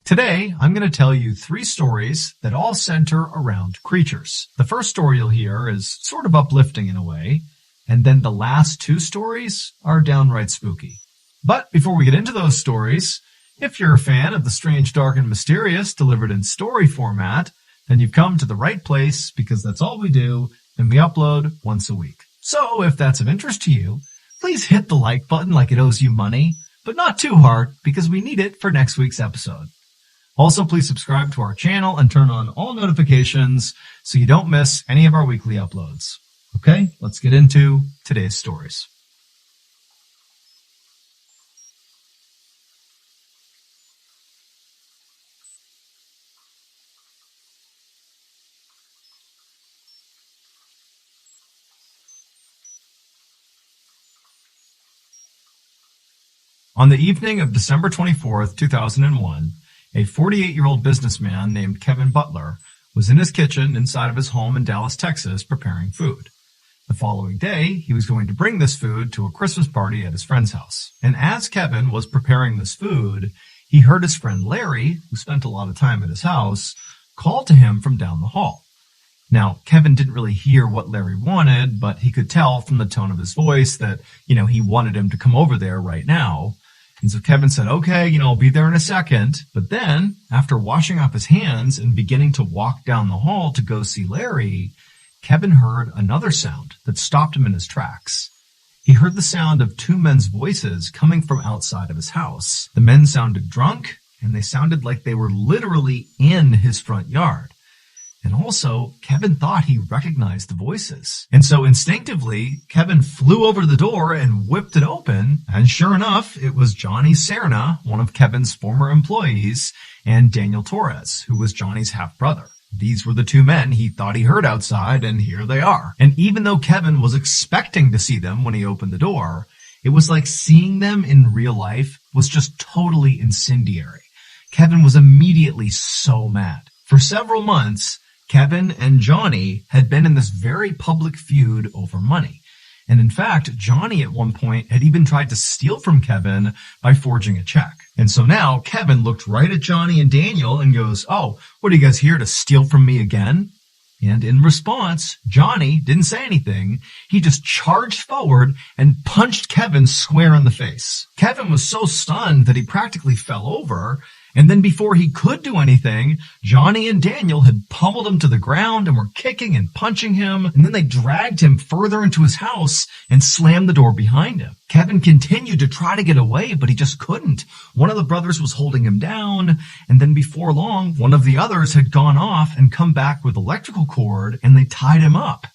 Today, I'm going to tell you 3 stories that all center around creatures. The first story you'll hear is sort of uplifting in a way, and then the last 2 stories are downright spooky. But before we get into those stories, if you're a fan of the strange, dark, and mysterious delivered in story format, then you've come to the right place because that's all we do, and we upload once a week. So if that's of interest to you, please hit the like button like it owes you money, but not too hard because we need it for next week's episode. Also, please subscribe to our channel and turn on all notifications so you don't miss any of our weekly uploads. Okay, let's get into today's stories. On the evening of December 24th, 2001, a 48-year-old businessman named Kevin Butler was in his kitchen inside of his home in Dallas, Texas, preparing food. The following day, he was going to bring this food to a Christmas party at his friend's house. And as Kevin was preparing this food, he heard his friend Larry, who spent a lot of time at his house, call to him from down the hall. Now, Kevin didn't really hear what Larry wanted, but he could tell from the tone of his voice that, he wanted him to come over there right now. And so Kevin said, okay, I'll be there in a second. But then, after washing off his hands and beginning to walk down the hall to go see Larry, Kevin heard another sound that stopped him in his tracks. He heard the sound of 2 men's voices coming from outside of his house. The men sounded drunk, and they sounded like they were literally in his front yard. And also, Kevin thought he recognized the voices. And so instinctively, Kevin flew over to the door and whipped it open. And sure enough, it was Johnny Serna, one of Kevin's former employees, and Daniel Torres, who was Johnny's half-brother. These were the 2 men he thought he heard outside, and here they are. And even though Kevin was expecting to see them when he opened the door, it was like seeing them in real life was just totally incendiary. Kevin was immediately so mad. For several months, Kevin and Johnny had been in this very public feud over money. And in fact, Johnny at one point had even tried to steal from Kevin by forging a check. And so now Kevin looked right at Johnny and Daniel and goes, "Oh, what are you guys here to steal from me again?" And in response, Johnny didn't say anything. He just charged forward and punched Kevin square in the face. Kevin was so stunned that he practically fell over. And then before he could do anything, Johnny and Daniel had pummeled him to the ground and were kicking and punching him. And then they dragged him further into his house and slammed the door behind him. Kevin continued to try to get away, but he just couldn't. One of the brothers was holding him down. And then before long, one of the others had gone off and come back with electrical cord, and they tied him up.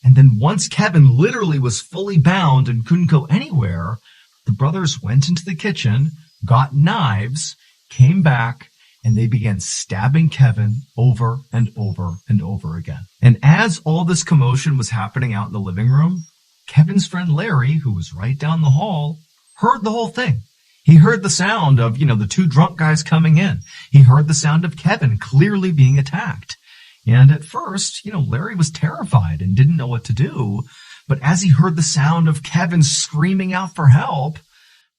And then once Kevin literally was fully bound and couldn't go anywhere, the brothers went into the kitchen, got knives, came back, and they began stabbing Kevin over and over and over again. And as all this commotion was happening out in the living room, Kevin's friend Larry, who was right down the hall, heard the whole thing. He heard the sound of, the 2 drunk guys coming in. He heard the sound of Kevin clearly being attacked. And at first, Larry was terrified and didn't know what to do. But as he heard the sound of Kevin screaming out for help,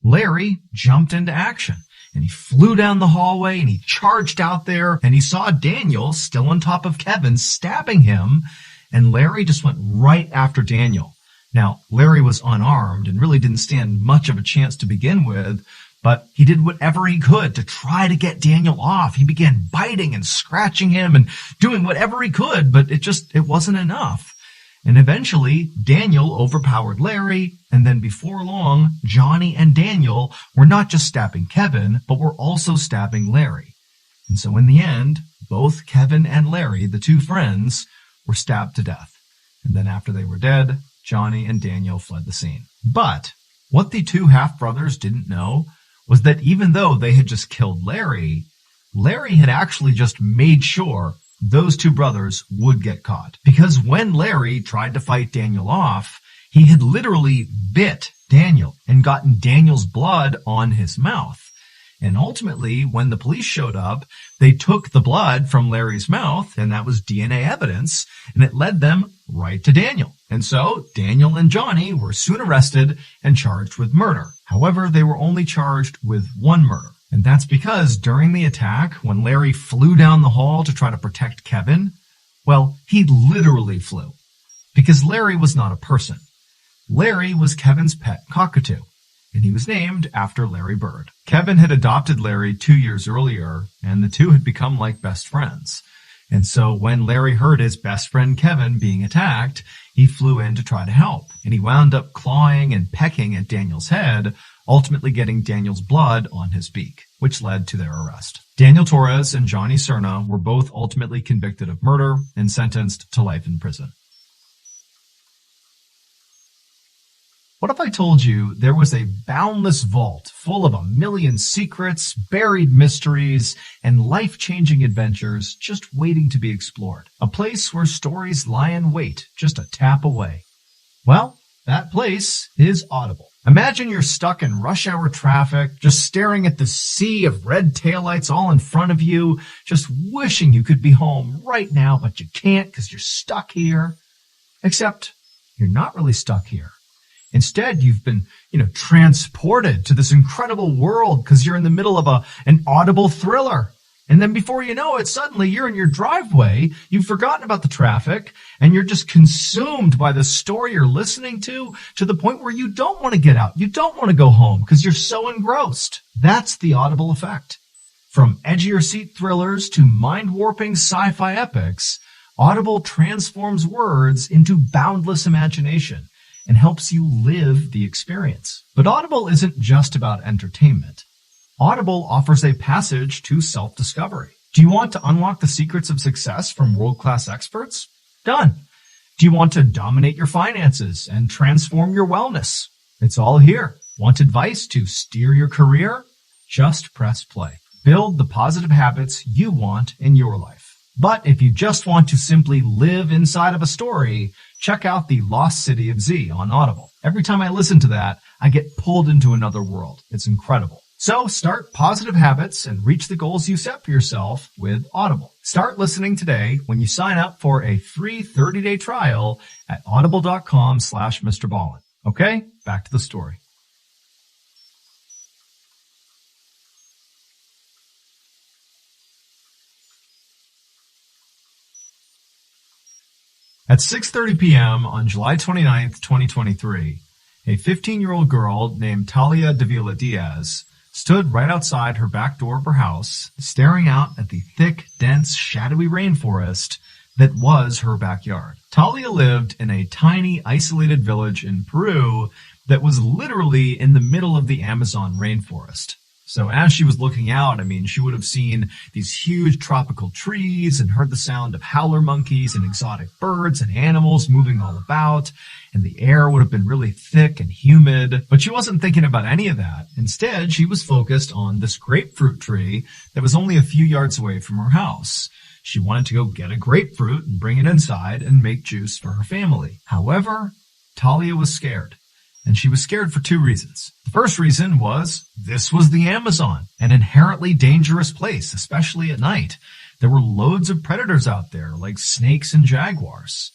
Larry jumped into action. And he flew down the hallway and he charged out there and he saw Daniel still on top of Kevin stabbing him. And Larry just went right after Daniel. Now, Larry was unarmed and really didn't stand much of a chance to begin with, but he did whatever he could to try to get Daniel off. He began biting and scratching him and doing whatever he could, but it wasn't enough. And eventually, Daniel overpowered Larry, and then before long, Johnny and Daniel were not just stabbing Kevin, but were also stabbing Larry. And so in the end, both Kevin and Larry, the 2 friends, were stabbed to death. And then after they were dead, Johnny and Daniel fled the scene. But what the 2 half-brothers didn't know was that even though they had just killed Larry, Larry had actually just made sure those 2 brothers would get caught. Because when Larry tried to fight Daniel off, he had literally bit Daniel and gotten Daniel's blood on his mouth. And ultimately, when the police showed up, they took the blood from Larry's mouth, and that was DNA evidence, and it led them right to Daniel. And so Daniel and Johnny were soon arrested and charged with murder. However, they were only charged with one murder. And that's because during the attack, when Larry flew down the hall to try to protect Kevin, well, he literally flew. Because Larry was not a person. Larry was Kevin's pet Cockatoo, and he was named after Larry Bird. Kevin had adopted Larry 2 years earlier, and the two had become like best friends. And so when Larry heard his best friend Kevin being attacked, he flew in to try to help. And he wound up clawing and pecking at Daniel's head, ultimately getting Daniel's blood on his beak, which led to their arrest. Daniel Torres and Johnny Cerna were both ultimately convicted of murder and sentenced to life in prison. What if I told you there was a boundless vault full of 1,000,000 secrets, buried mysteries, and life-changing adventures just waiting to be explored? A place where stories lie in wait just a tap away. Well, that place is Audible. Imagine you're stuck in rush hour traffic, just staring at the sea of red taillights all in front of you, just wishing you could be home right now, but you can't because you're stuck here. Except you're not really stuck here. Instead, you've been, transported to this incredible world because you're in the middle of an Audible thriller. And then before you know it, suddenly you're in your driveway, you've forgotten about the traffic, and you're just consumed by the story you're listening to the point where you don't want to get out. You don't want to go home because you're so engrossed. That's the Audible effect. From edgier seat thrillers to mind-warping sci-fi epics, Audible transforms words into boundless imagination and helps you live the experience. But Audible isn't just about entertainment. Audible offers a passage to self-discovery. Do you want to unlock the secrets of success from world-class experts? Done. Do you want to dominate your finances and transform your wellness? It's all here. Want advice to steer your career? Just press play. Build the positive habits you want in your life. But if you just want to simply live inside of a story, check out The Lost City of Z on Audible. Every time I listen to that, I get pulled into another world. It's incredible. So start positive habits and reach the goals you set for yourself with Audible. Start listening today when you sign up for a free 30-day trial at audible.com/MrBallen. Okay, back to the story. At 6:30 p.m. on July 29th, 2023, a 15-year-old girl named Talia Davila Diaz stood right outside her back door of her house, staring out at the thick, dense, shadowy rainforest that was her backyard. Talia lived in a tiny, isolated village in Peru that was literally in the middle of the Amazon rainforest. So as she was looking out, she would have seen these huge tropical trees and heard the sound of howler monkeys and exotic birds and animals moving all about. And the air would have been really thick and humid. But she wasn't thinking about any of that. Instead, she was focused on this grapefruit tree that was only a few yards away from her house. She wanted to go get a grapefruit and bring it inside and make juice for her family. However, Talia was scared. And she was scared for two reasons. The first reason was this was the Amazon, an inherently dangerous place, especially at night. There were loads of predators out there, like snakes and jaguars.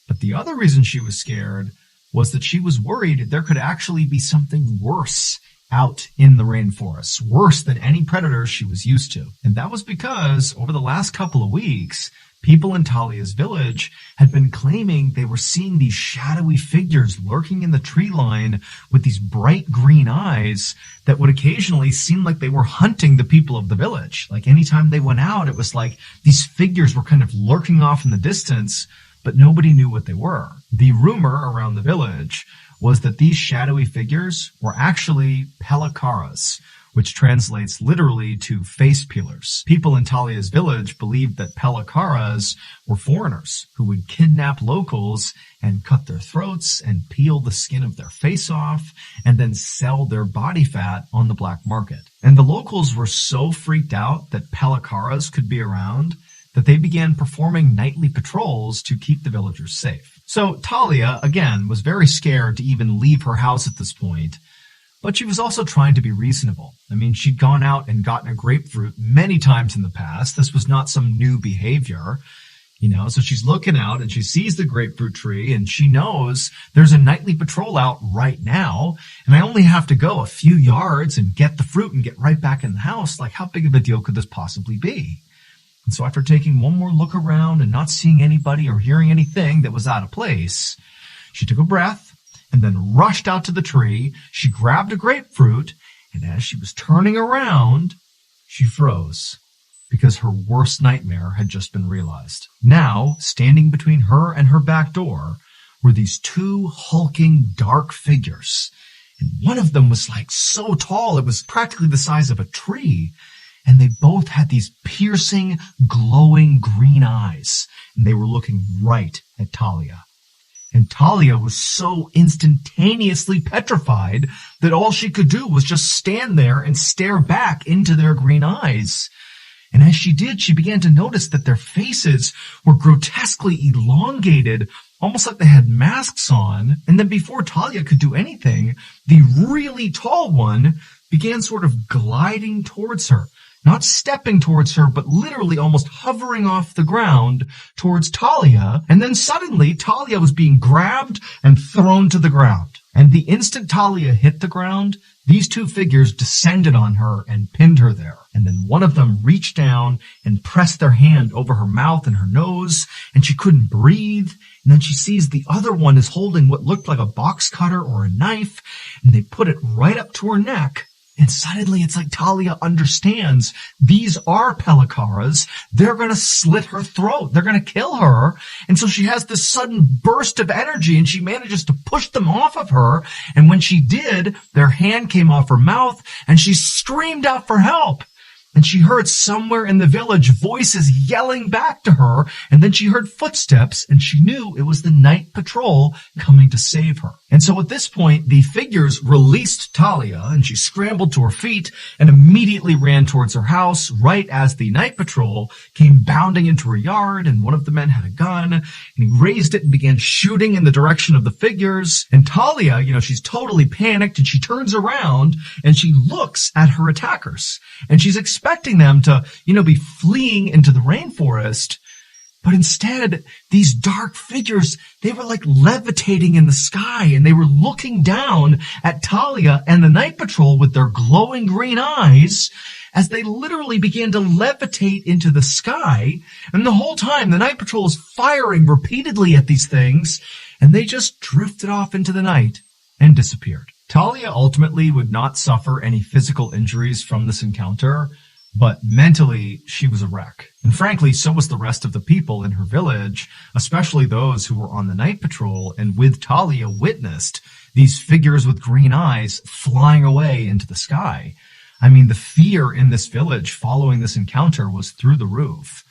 But the other reason she was scared was that she was worried there could actually be something worse out in the rainforest, worse than any predators she was used to. And that was because over the last couple of weeks, people in Talia's village had been claiming they were seeing these shadowy figures lurking in the tree line with these bright green eyes that would occasionally seem like they were hunting the people of the village. Like anytime they went out, it was like these figures were kind of lurking off in the distance, but nobody knew what they were. The rumor around the village was that these shadowy figures were actually Pelacaras, which translates literally to face peelers. People in Talia's village believed that Pelacaras were foreigners who would kidnap locals and cut their throats and peel the skin of their face off and then sell their body fat on the black market. And the locals were so freaked out that Pelacaras could be around that they began performing nightly patrols to keep the villagers safe. So Talia, again, was very scared to even leave her house at this point. But she was also trying to be reasonable. She'd gone out and gotten a grapefruit many times in the past. This was not some new behavior. So she's looking out and she sees the grapefruit tree and she knows there's a nightly patrol out right now. And I only have to go a few yards and get the fruit and get right back in the house. Like, how big of a deal could this possibly be? And so after taking one more look around and not seeing anybody or hearing anything that was out of place, she took a breath and then rushed out to the tree. She grabbed a grapefruit, and as she was turning around, she froze, because her worst nightmare had just been realized. Now, standing between her and her back door were these two hulking dark figures. And one of them was like so tall, it was practically the size of a tree. And they both had these piercing, glowing green eyes. And they were looking right at Talia. And Talia was so instantaneously petrified that all she could do was just stand there and stare back into their green eyes. And as she did, she began to notice that their faces were grotesquely elongated, almost like they had masks on. And then before Talia could do anything, the really tall one began sort of gliding towards her. Not stepping towards her, but literally almost hovering off the ground towards Talia. And then suddenly, Talia was being grabbed and thrown to the ground. And the instant Talia hit the ground, these two figures descended on her and pinned her there. And then one of them reached down and pressed their hand over her mouth and her nose, and she couldn't breathe. And then she sees the other one is holding what looked like a box cutter or a knife, and they put it right up to her neck. And suddenly it's like Talia understands these are Pelacaras. They're going to slit her throat. They're going to kill her. And so she has this sudden burst of energy and she manages to push them off of her. And when she did, their hand came off her mouth and she screamed out for help. And she heard somewhere in the village voices yelling back to her. And then she heard footsteps and she knew it was the night patrol coming to save her. And so at this point, the figures released Talia and she scrambled to her feet and immediately ran towards her house right as the night patrol came bounding into her yard. And one of the men had a gun and he raised it and began shooting in the direction of the figures. And Talia, she's totally panicked and she turns around and she looks at her attackers and she's expecting them to, be fleeing into the rainforest. But instead, these dark figures, they were like levitating in the sky and they were looking down at Talia and the night patrol with their glowing green eyes as they literally began to levitate into the sky. And the whole time, the night patrol is firing repeatedly at these things and they just drifted off into the night and disappeared. Talia ultimately would not suffer any physical injuries from this encounter, but mentally, she was a wreck. And frankly, so was the rest of the people in her village, especially those who were on the night patrol and with Talia witnessed these figures with green eyes flying away into the sky. I mean, the fear in this village following this encounter was through the roof.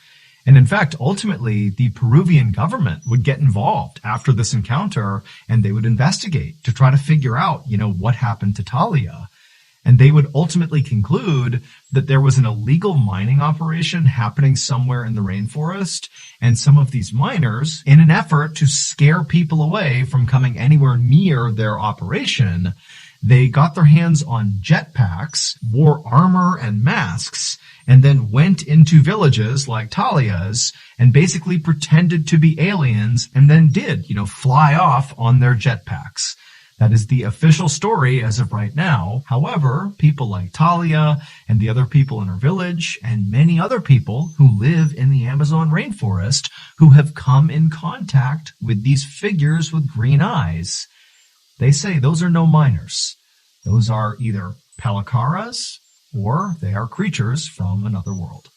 And in fact, ultimately, the Peruvian government would get involved after this encounter and they would investigate to try to figure out, what happened to Talia. And they would ultimately conclude that there was an illegal mining operation happening somewhere in the rainforest. And some of these miners, in an effort to scare people away from coming anywhere near their operation, they got their hands on jetpacks, wore armor and masks, and then went into villages like Talia's and basically pretended to be aliens and then did, fly off on their jetpacks. That is the official story as of right now. However, people like Talia and the other people in her village and many other people who live in the Amazon rainforest who have come in contact with these figures with green eyes, they say those are no miners. Those are either Pelacaras or they are creatures from another world.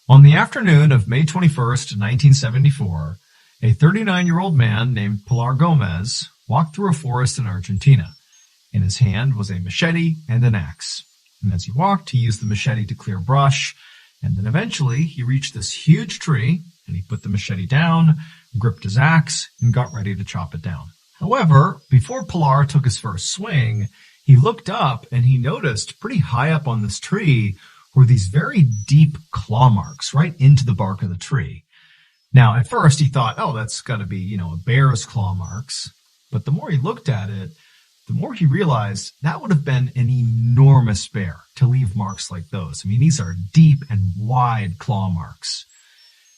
On the afternoon of May 21st, 1974, a 39-year-old man named Pilar Gomez walked through a forest in Argentina. In his hand was a machete and an axe. And as he walked, he used the machete to clear brush, and then eventually he reached this huge tree, and he put the machete down, gripped his axe, and got ready to chop it down. However, before Pilar took his first swing, he looked up and he noticed pretty high up on this tree were these very deep claw marks right into the bark of the tree. Now, at first he thought, oh, that's got to be, a bear's claw marks. But the more he looked at it, the more he realized that would have been an enormous bear to leave marks like those. I mean, these are deep and wide claw marks.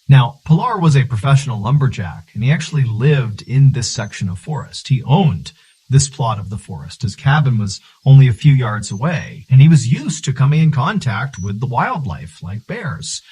Now, Pilar was a professional lumberjack, and he actually lived in this section of forest. He owned this plot of the forest. His cabin was only a few yards away, and he was used to coming in contact with the wildlife, like bears.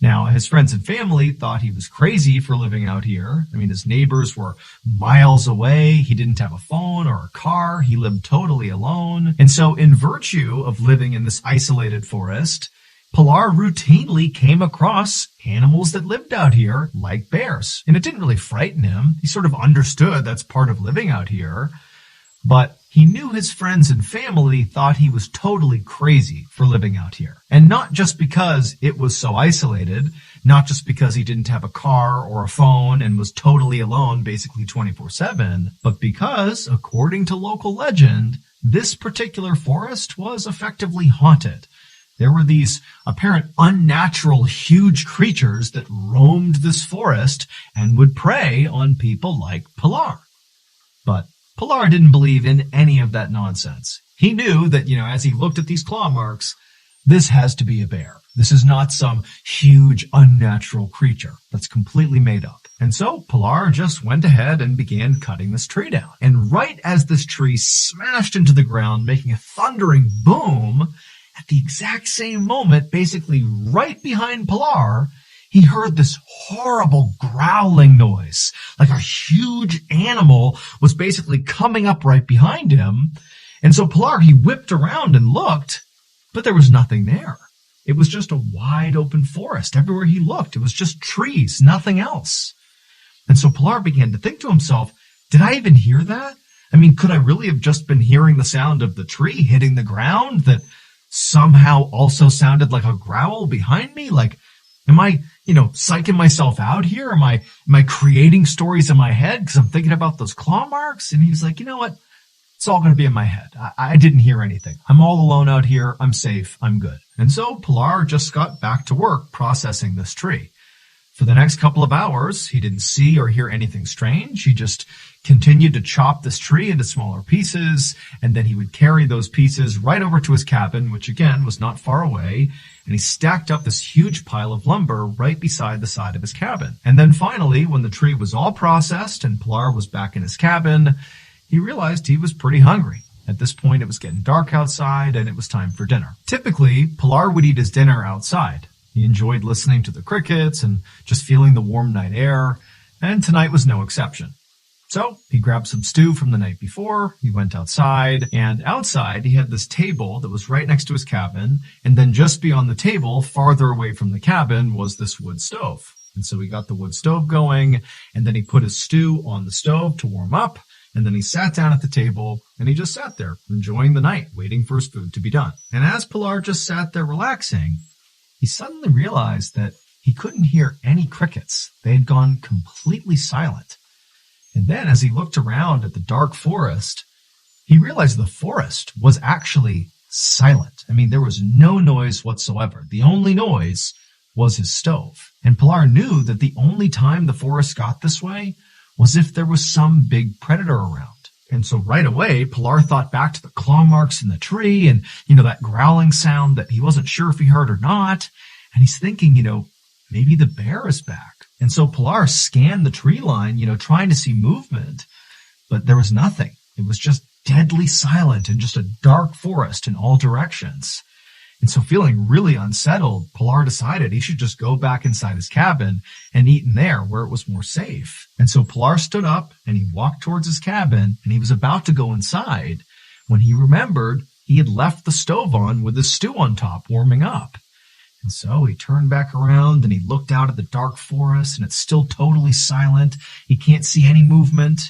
Now, his friends and family thought he was crazy for living out here. I mean, his neighbors were miles away. He didn't have a phone or a car. He lived totally alone. And so, in virtue of living in this isolated forest, Pilar routinely came across animals that lived out here, like bears. And it didn't really frighten him. He sort of understood that's part of living out here. But he knew his friends and family thought he was totally crazy for living out here. And not just because it was so isolated, not just because he didn't have a car or a phone and was totally alone basically 24/7, but because, according to local legend, this particular forest was effectively haunted. There were these apparent unnatural huge creatures that roamed this forest and would prey on people like Pilar. But Pilar didn't believe in any of that nonsense. He knew that, as he looked at these claw marks, this has to be a bear. This is not some huge unnatural creature that's completely made up. And so Pilar just went ahead and began cutting this tree down. And right as this tree smashed into the ground, making a thundering boom, at the exact same moment, basically right behind Pilar, he heard this horrible growling noise, like a huge animal was basically coming up right behind him. And so Pilar, he whipped around and looked, but there was nothing there. It was just a wide open forest. Everywhere he looked, it was just trees, nothing else. And so Pilar began to think to himself, did I even hear that? I mean, could I really have just been hearing the sound of the tree hitting the ground that somehow also sounded like a growl behind me? Like, am I, psyching myself out here? Am I creating stories in my head because I'm thinking about those claw marks? And he was like, you know what? It's all going to be in my head. I didn't hear anything. I'm all alone out here. I'm safe. I'm good. And so Pilar just got back to work processing this tree. For the next couple of hours, he didn't see or hear anything strange. He just continued to chop this tree into smaller pieces, and then he would carry those pieces right over to his cabin, which again was not far away, and he stacked up this huge pile of lumber right beside the side of his cabin. And then finally, when the tree was all processed and Pilar was back in his cabin, he realized he was pretty hungry. At this point, it was getting dark outside, and it was time for dinner. Typically, Pilar would eat his dinner outside. He enjoyed listening to the crickets and just feeling the warm night air, and tonight was no exception. So he grabbed some stew from the night before, he went outside, and outside he had this table that was right next to his cabin, and then just beyond the table, farther away from the cabin, was this wood stove. And so he got the wood stove going, and then he put his stew on the stove to warm up, and then he sat down at the table, and he just sat there, enjoying the night, waiting for his food to be done. And as Pilar just sat there relaxing, he suddenly realized that he couldn't hear any crickets. They had gone completely silent. And then as he looked around at the dark forest, he realized the forest was actually silent. I mean, there was no noise whatsoever. The only noise was his stove. And Pilar knew that the only time the forest got this way was if there was some big predator around. And so right away, Pilar thought back to the claw marks in the tree and, that growling sound that he wasn't sure if he heard or not. And he's thinking, maybe the bear is back. And so Pilar scanned the tree line, trying to see movement, but there was nothing. It was just deadly silent and just a dark forest in all directions. And so feeling really unsettled, Pilar decided he should just go back inside his cabin and eat in there where it was more safe. And so Pilar stood up and he walked towards his cabin and he was about to go inside when he remembered he had left the stove on with the stew on top warming up. And so he turned back around and he looked out at the dark forest and it's still totally silent. He can't see any movement.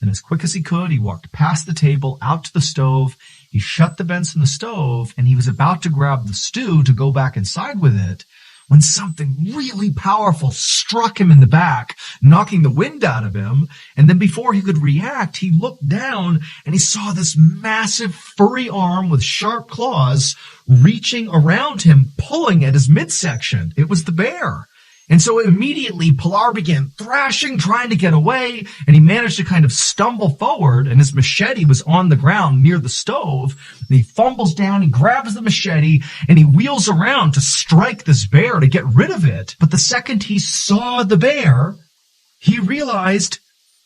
And as quick as he could, he walked past the table out to the stove. He shut the vents in the stove and he was about to grab the stew to go back inside with it when something really powerful struck him in the back, knocking the wind out of him. And then before he could react, he looked down and he saw this massive furry arm with sharp claws reaching around him, pulling at his midsection. It was the bear. And so immediately Pilar began thrashing, trying to get away, and he managed to kind of stumble forward, and his machete was on the ground near the stove, and he fumbles down, he grabs the machete, and he wheels around to strike this bear to get rid of it. But the second he saw the bear, he realized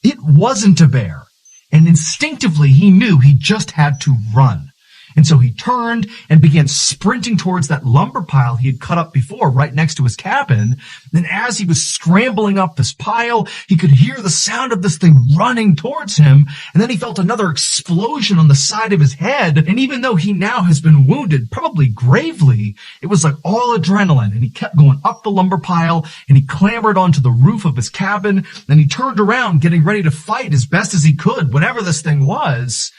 it wasn't a bear. And instinctively, he knew he just had to run. And so he turned and began sprinting towards that lumber pile he had cut up before right next to his cabin. And as he was scrambling up this pile, he could hear the sound of this thing running towards him. And then he felt another explosion on the side of his head. And even though he now has been wounded, probably gravely, it was like all adrenaline. And he kept going up the lumber pile and he clambered onto the roof of his cabin. And he turned around, getting ready to fight as best as he could, whatever this thing was.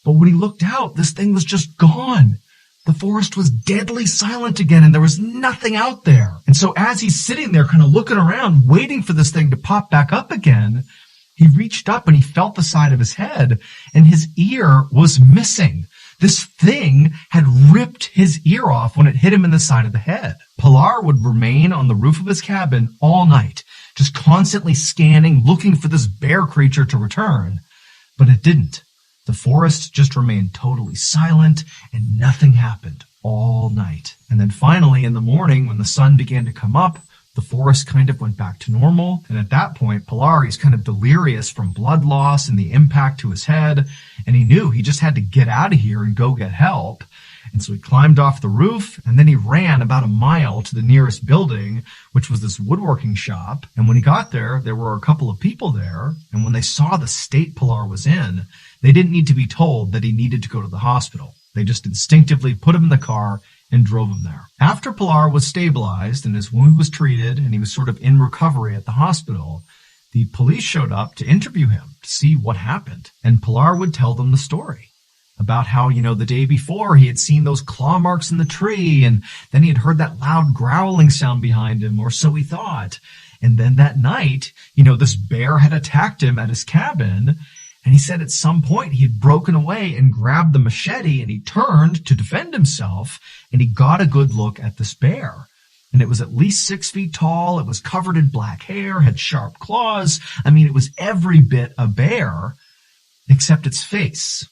But when he looked out, this thing was just gone. The forest was deadly silent again, and there was nothing out there. And so as he's sitting there kind of looking around, waiting for this thing to pop back up again, he reached up and he felt the side of his head, and his ear was missing. This thing had ripped his ear off when it hit him in the side of the head. Pilar would remain on the roof of his cabin all night, just constantly scanning, looking for this bear creature to return. But it didn't. The forest just remained totally silent and nothing happened all night. And then finally in the morning when the sun began to come up, the forest kind of went back to normal. And at that point, Pilar, he's kind of delirious from blood loss and the impact to his head. And he knew he just had to get out of here and go get help. And so he climbed off the roof and then he ran about a mile to the nearest building, which was this woodworking shop. And when he got there, there were a couple of people there. And when they saw the state Pilar was in, they didn't need to be told that he needed to go to the hospital. They just instinctively put him in the car and drove him there. After Pilar was stabilized and his wound was treated and he was sort of in recovery at the hospital, the police showed up to interview him to see what happened. And Pilar would tell them the story about how, the day before he had seen those claw marks in the tree, and then he had heard that loud growling sound behind him, or so he thought. And then that night, this bear had attacked him at his cabin. And he said at some point he had broken away and grabbed the machete and he turned to defend himself and he got a good look at this bear. And it was at least 6 feet tall. It was covered in black hair, had sharp claws. It was every bit a bear except its face.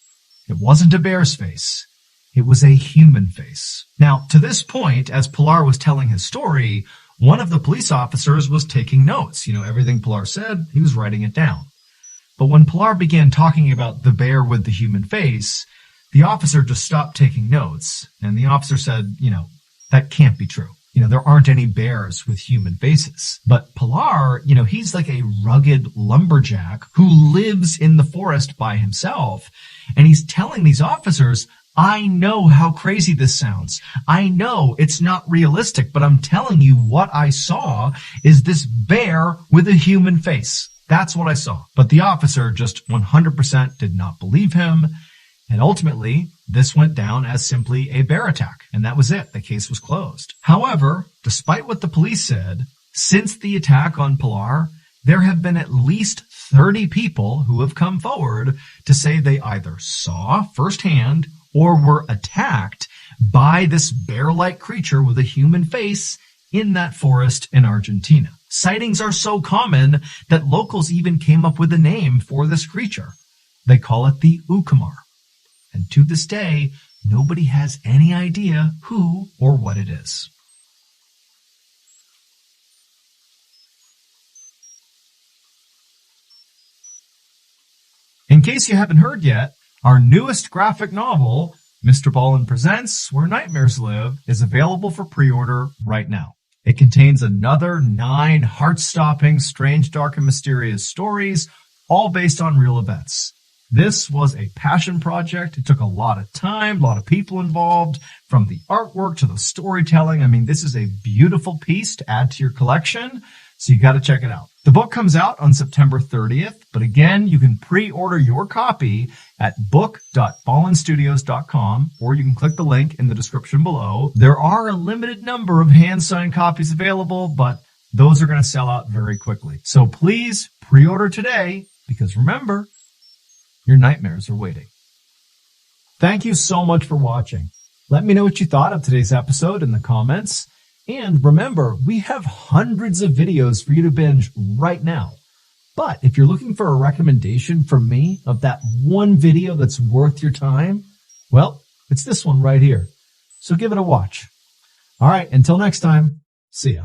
It wasn't a bear's face. It was a human face. Now, to this point, as Pilar was telling his story, one of the police officers was taking notes. Everything Pilar said, he was writing it down. But when Pilar began talking about the bear with the human face, the officer just stopped taking notes. And the officer said, that can't be true. There aren't any bears with human faces. But Pilar, he's like a rugged lumberjack who lives in the forest by himself. And he's telling these officers, I know how crazy this sounds. I know it's not realistic, but I'm telling you what I saw is this bear with a human face. That's what I saw. But the officer just 100% did not believe him. And ultimately, this went down as simply a bear attack. And that was it. The case was closed. However, despite what the police said, since the attack on Pilar, there have been at least 30 people who have come forward to say they either saw firsthand or were attacked by this bear-like creature with a human face in that forest in Argentina. Sightings are so common that locals even came up with a name for this creature. They call it the Ukamar. And to this day, nobody has any idea who or what it is. In case you haven't heard yet, our newest graphic novel, MrBallen Presents Where Nightmares Live, is available for pre-order right now. It contains another 9 heart-stopping, strange, dark, and mysterious stories, all based on real events. This was a passion project. It took a lot of time, a lot of people involved, from the artwork to the storytelling. This is a beautiful piece to add to your collection, so you got to check it out. The book comes out on September 30th, but again, you can pre-order your copy at book.ballenstudios.com, or you can click the link in the description below. There are a limited number of hand-signed copies available, but those are going to sell out very quickly. So please pre-order today, because remember, your nightmares are waiting. Thank you so much for watching. Let me know what you thought of today's episode in the comments. And remember, we have hundreds of videos for you to binge right now. But if you're looking for a recommendation from me of that one video that's worth your time, well, it's this one right here. So give it a watch. All right, until next time, see ya.